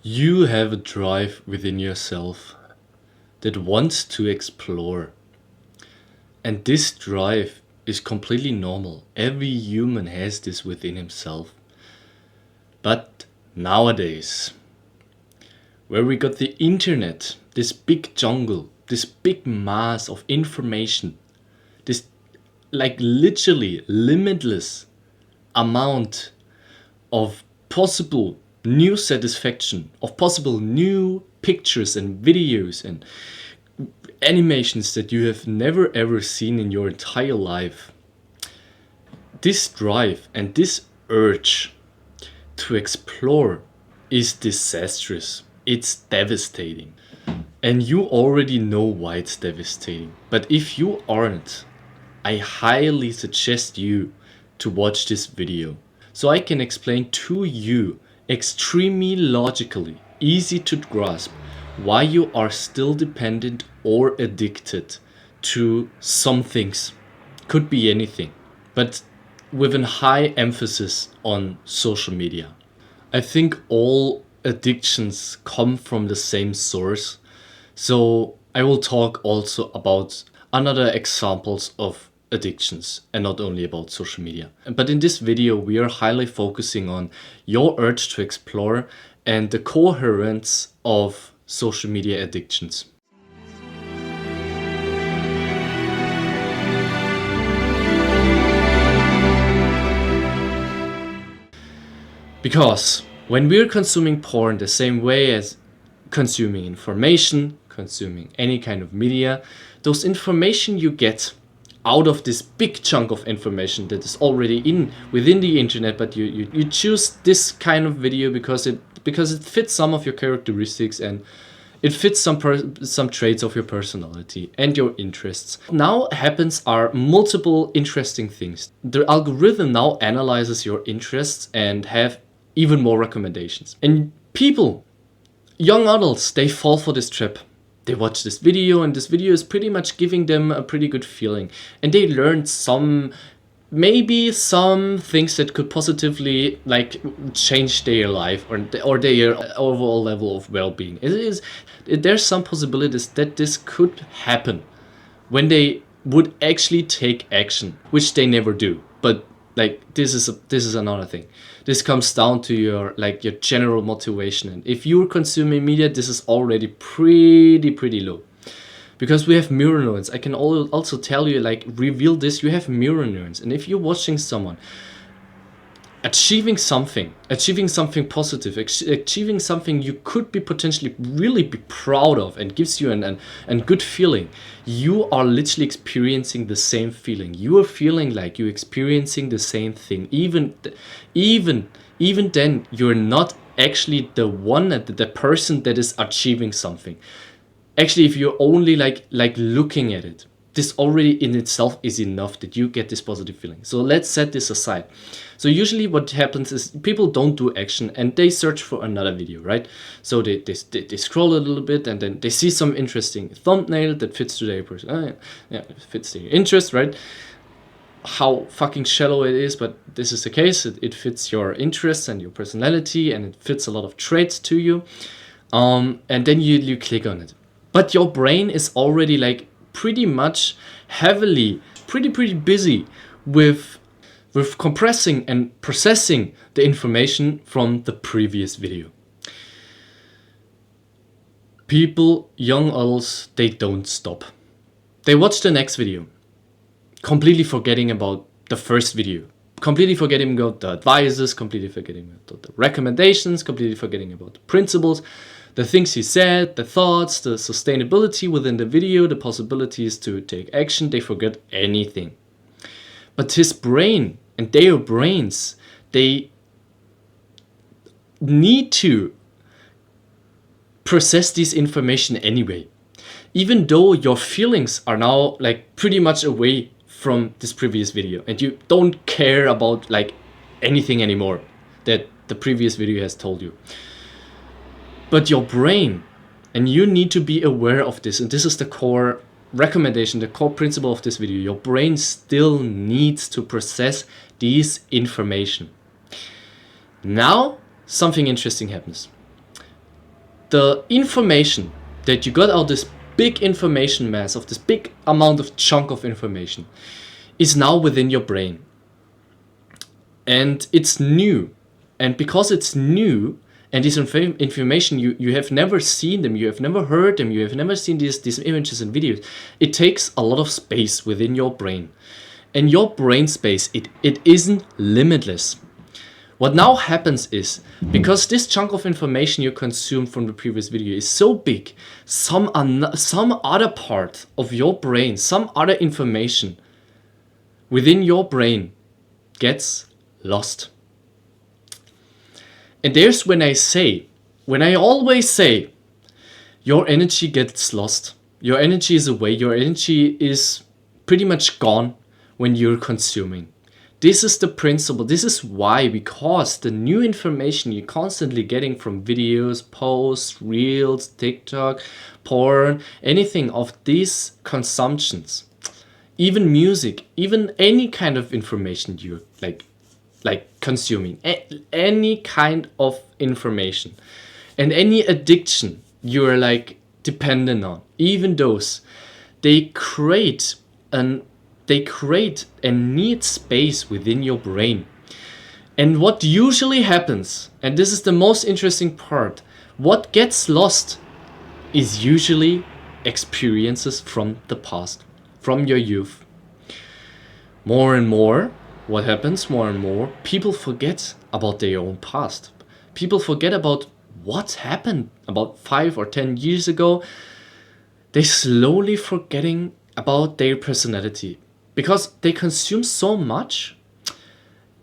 You have a drive within yourself that wants to explore. And this drive is completely normal. Every human has this within himself. But nowadays, where we got the internet, this big jungle, this big mass of information, this like literally limitless amount of possible new satisfaction, of possible new pictures and videos and animations that you have never ever seen in your entire life. This drive and this urge to explore is disastrous. It's devastating. And you already know why it's devastating. But if you aren't, I highly suggest you to watch this video so I can explain to you extremely logically, easy to grasp, why you are still dependent or addicted to some things. Could be anything, but with a high emphasis on social media. I think all addictions come from the same source. So I will talk also about another examples of addictions and not only about social media. But in this video, we are highly focusing on your urge to explore and the coherence of social media addictions. Because when we're consuming porn the same way as consuming information, consuming any kind of media, those information you get out of this big chunk of information that is already within the internet, but you choose this kind of video because it fits some of your characteristics and it fits some traits of your personality and your interests. Now happens are multiple interesting things. The algorithm now analyzes your interests and have even more recommendations. And people, young adults, they fall for this trap. They watch this video and this video is pretty much giving them a pretty good feeling. And they learned maybe some things that could positively like change their life or their overall level of well-being. There's some possibilities that this could happen when they would actually take action, which they never do. But like this is another thing. This comes down to your general motivation, and if you're consuming media, this is already pretty low. Because we have mirror neurons. I can also tell you, reveal this, you have mirror neurons. And if you're watching someone achieving something positive, achieving something you could be potentially really be proud of and gives you an good feeling, you are literally experiencing the same feeling. You are feeling like you're experiencing the same thing. Even then, you're not actually the person that is achieving something. Actually, if you're only like looking at it, this already in itself is enough that you get this positive feeling. So let's set this aside. So usually what happens is people don't do action and they search for another video, right? So they scroll a little bit and then they see some interesting thumbnail that fits to their person. It fits their interest, right? How fucking shallow it is, but this is the case. It fits your interests and your personality, and it fits a lot of traits to you. And then you click on it. But your brain is already pretty much heavily, pretty busy with compressing and processing the information from the previous video. People, young adults, they don't stop. They watch the next video, completely forgetting about the first video, completely forgetting about the advices, completely forgetting about the recommendations, completely forgetting about the principles, the things he said, the thoughts, the sustainability within the video, the possibilities to take action. They forget anything. But his brain and their brains, they need to process this information anyway. Even though your feelings are now pretty much away from this previous video and you don't care about anything anymore that the previous video has told you. But your brain, and you need to be aware of this, and this is the core recommendation, the core principle of this video, your brain still needs to process these information. Now, something interesting happens. the information that you got out, this big information mass of this big amount of chunk of information, is now within your brain. And it's new. And because it's new, and this information, you have never seen them, you have never heard them, you have never seen these images and videos, it takes a lot of space within your brain. And your brain space, it isn't limitless. What now happens is, because this chunk of information you consumed from the previous video is so big, some other part of your brain, some other information within your brain gets lost. And there's when I always say, your energy gets lost. Your energy is away. Your energy is pretty much gone when you're consuming. This is the principle. This is why, because the new information you're constantly getting from videos, posts, reels, TikTok, porn, anything of these consumptions, even music, even any kind of information you like consuming, any kind of information, and any addiction you're like dependent on, even those, they create and need space within your brain. And what usually happens, and this is the most interesting part, what gets lost is usually experiences from the past, from your youth. More and more, what happens more and more, people forget about their own past. People forget about what happened about 5 or 10 years ago. They slowly forgetting about their personality because they consume so much,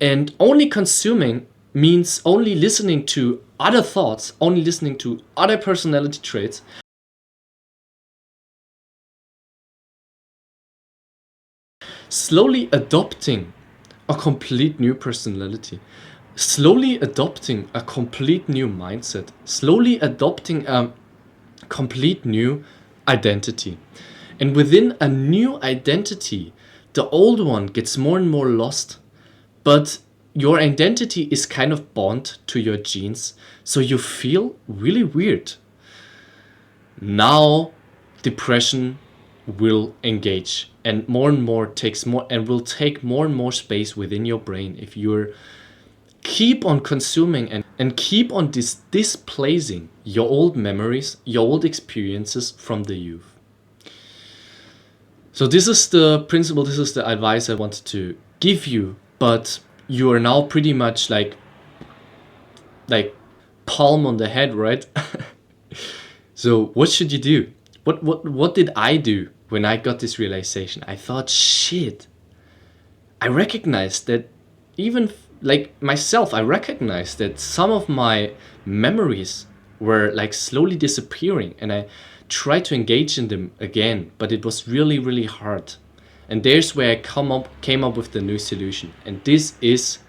and only consuming means only listening to other thoughts, only listening to other personality traits. Slowly adopting a complete new personality, slowly adopting a complete new mindset, slowly adopting a complete new identity. And within a new identity, the old one gets more and more lost, but your identity is kind of bound to your genes, so you feel really weird. Now, depression will engage and more takes more and will take more and more space within your brain if you're keep on consuming and keep on displacing your old memories, your old experiences from the youth. So this is the principle, this is the advice I wanted to give you, but you are now pretty much like palm on the head, right? So what should you do? What did I do when I got this realization? I thought, shit, I recognized that even like myself, I recognized that some of my memories were like slowly disappearing, and I tried to engage in them again, but it was really, really hard. And there's where I came up with the new solution. And this is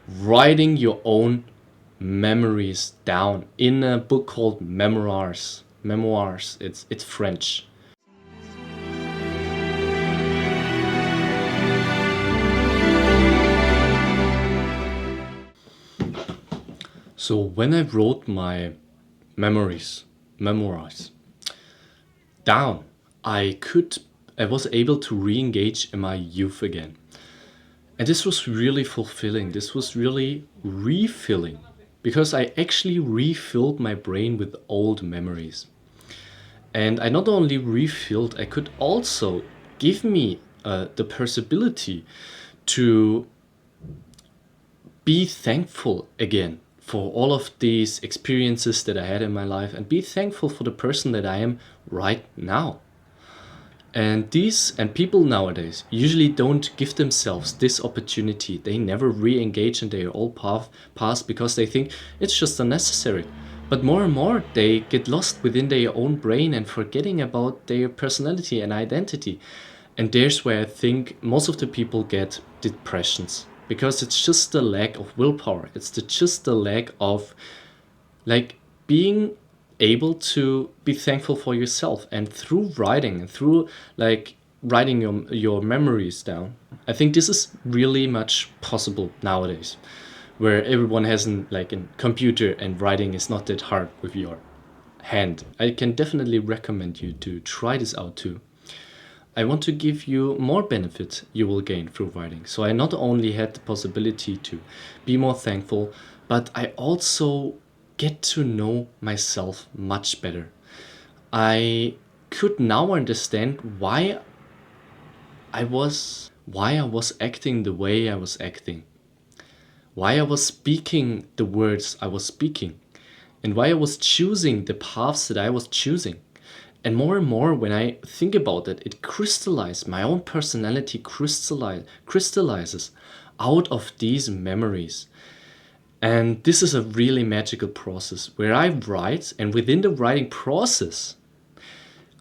writing your own memories down in a book called Memoirs. Memoirs, it's French. So when I wrote my memoirs down, I was able to re-engage in my youth again. And this was really fulfilling. This was really refilling, because I actually refilled my brain with old memories. And I not only refilled, I could also give me the possibility to be thankful again for all of these experiences that I had in my life, and be thankful for the person that I am right now. And people nowadays usually don't give themselves this opportunity. They never re-engage in their old past because they think it's just unnecessary. But more and more they get lost within their own brain and forgetting about their personality and identity. And there's where I think most of the people get depressions, because it's just the lack of willpower. It's just the lack of like being able to be thankful for yourself. And through writing and through like writing your memories down, I think this is really much possible nowadays, where everyone has a computer and writing is not that hard with your hand. I can definitely recommend you to try this out too. I want to give you more benefits you will gain through writing. So I not only had the possibility to be more thankful, but I also get to know myself much better. I could now understand why I was acting the way I was acting, why I was speaking the words I was speaking, and why I was choosing the paths that I was choosing. And more, when I think about it, it crystallizes, my own personality crystallizes out of these memories. And this is a really magical process where I write, and within the writing process,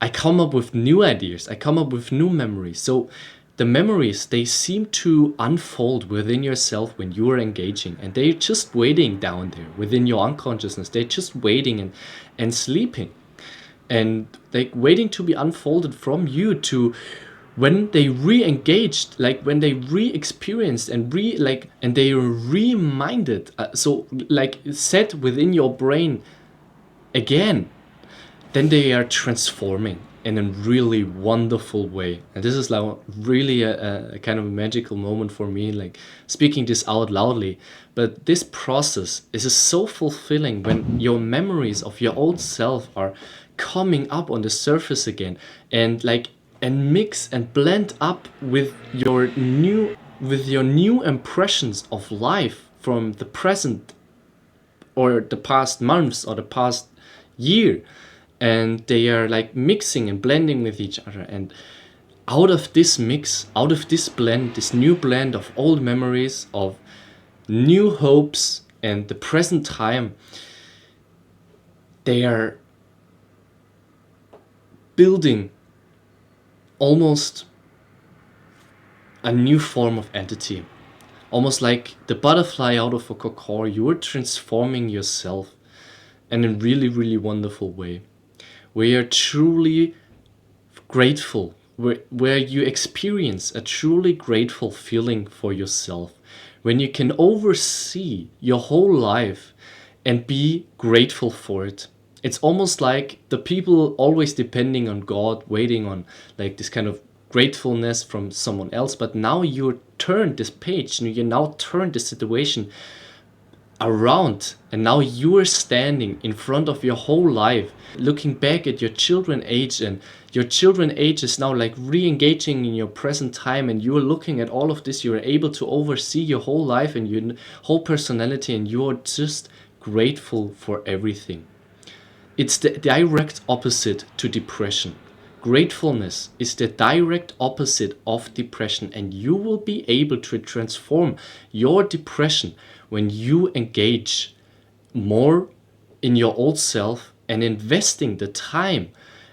I come up with new ideas, I come up with new memories. So the memories, they seem to unfold within yourself when you are engaging, and they're just waiting down there within your unconsciousness. They're just waiting and sleeping, and like waiting to be unfolded from you to when they re-engaged, like when they re-experienced and they are reminded, so like set within your brain again, then they are transforming in a really wonderful way. And this is like really a kind of a magical moment for me, like speaking this out loudly. But this process is so fulfilling when your memories of your old self are coming up on the surface again, and mix and blend up with your new impressions of life from the present or the past months or the past year, and they are like mixing and blending with each other. And out of this mix, out of this blend, this new blend of old memories, of new hopes and the present time, they are building almost a new form of entity. Almost like the butterfly out of a cocoon, you are transforming yourself in a really, really wonderful way, where you're truly grateful, where you experience a truly grateful feeling for yourself, when you can oversee your whole life and be grateful for it. It's almost like the people always depending on God, waiting on like this kind of gratefulness from someone else. But now you turn this page and you now turn the situation around, and now you are standing in front of your whole life, looking back at your children age, and your children age is now like re-engaging in your present time, and you are looking at all of this. You are able to oversee your whole life and your whole personality, and you are just grateful for everything. It's the direct opposite to depression. Gratefulness is the direct opposite of depression, and you will be able to transform your depression when you engage more in your old self and investing the time,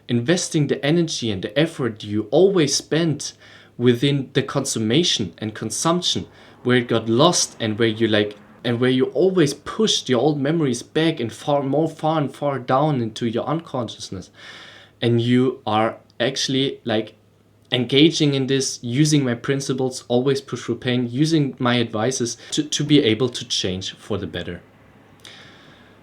investing the energy and the effort you always spent within the consummation and consumption, where it got lost and where you always pushed your old memories back and far and far down into your unconsciousness. And you are actually like engaging in this, using my principles, always push through pain, using my advices to be able to change for the better.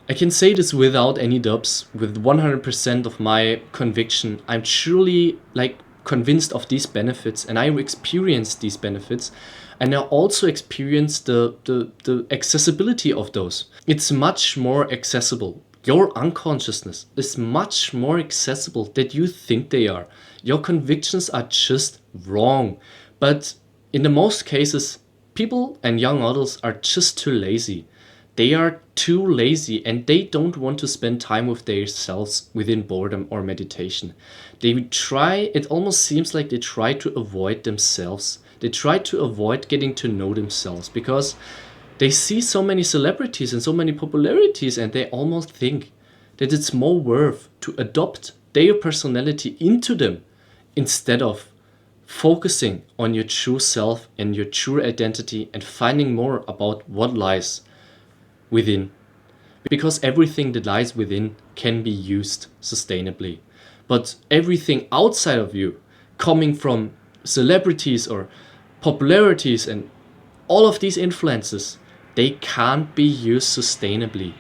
I can say this without any dubs, with 100% of my conviction. I'm truly like convinced of these benefits, and I experienced these benefits, and I also experienced the accessibility of those. It's much more accessible. Your unconsciousness is much more accessible than you think they are. Your convictions are just wrong. But in the most cases, people and young adults are just too lazy. They are too lazy, and they don't want to spend time with themselves within boredom or meditation. It almost seems like they try to avoid themselves. They try to avoid getting to know themselves because they see so many celebrities and so many popularities, and they almost think that it's more worth to adopt their personality into them instead of focusing on your true self and your true identity and finding more about what lies within. Because everything that lies within can be used sustainably. But everything outside of you, coming from celebrities or popularities and all of these influences, they can't be used sustainably.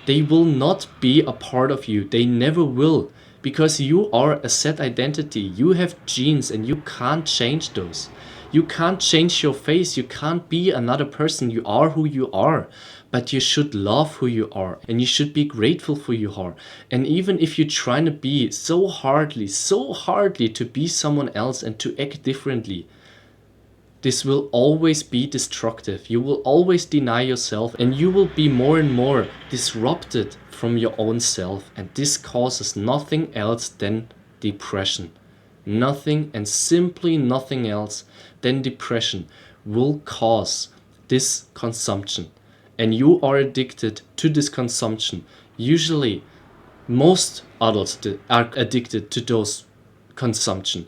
They will not be a part of you. They never will, because you are a set identity. You have genes and you can't change those. You can't change your face. You can't be another person. You are who you are. But you should love who you are and you should be grateful for who you are. And even if you're trying to be so hardly to be someone else and to act differently, this will always be destructive. You will always deny yourself and you will be more and more disrupted from your own self. And this causes nothing else than depression. Nothing and simply nothing else than depression will cause this consumption. And you are addicted to this consumption. Usually, most adults are addicted to those consumption.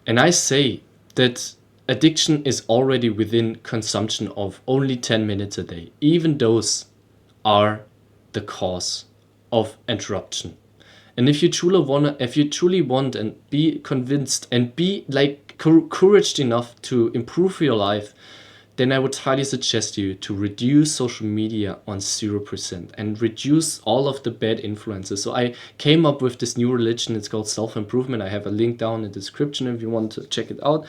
And I say that addiction is already within consumption of only 10 minutes a day. Even those are the cause of interruption. And if you truly want and be convinced and be like couraged enough to improve your life, then I would highly suggest you to reduce social media on 0% and reduce all of the bad influences. So I came up with this new religion. It's called self-improvement. I have a link down in the description if you want to check it out,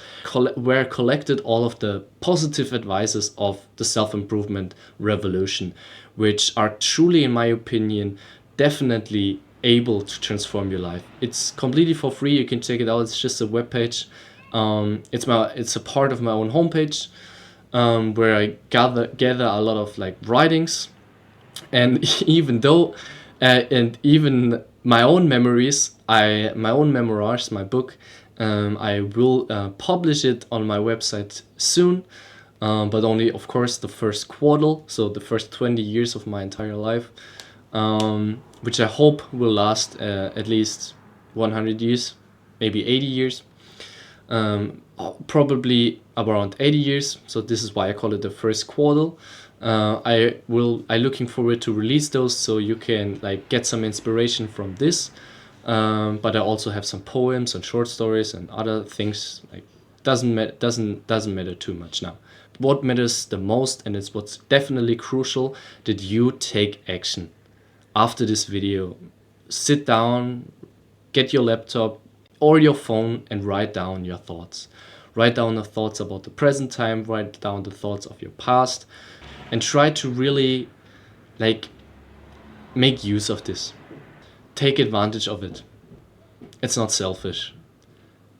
where I collected all of the positive advices of the self-improvement revolution, which are truly, in my opinion, definitely able to transform your life. It's completely for free. You can check it out. It's just a webpage. It's a part of my own homepage. Where I gather a lot of like writings, and even my own memories, my own memoirs, my book, I will publish it on my website soon, but only of course the first quarter, so the first 20 years of my entire life, which I hope will last at least 100 years, maybe 80 years. Probably around 80 years, so this is why I call it the first quarter. I'm looking forward to release those so you can like get some inspiration from this, but I also have some poems and short stories and other things. Like doesn't matter too much now. What matters the most, and it's what's definitely crucial, that you take action. After this video, sit down, get your laptop or your phone and write down your thoughts. Write down the thoughts about the present time, write down the thoughts of your past, and try to really like make use of this. Take advantage of it. It's not selfish.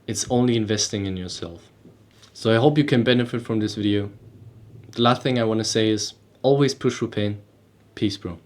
It's only investing in yourself. So I hope you can benefit from this video. The last thing I want to say is always push through pain. Peace, bro.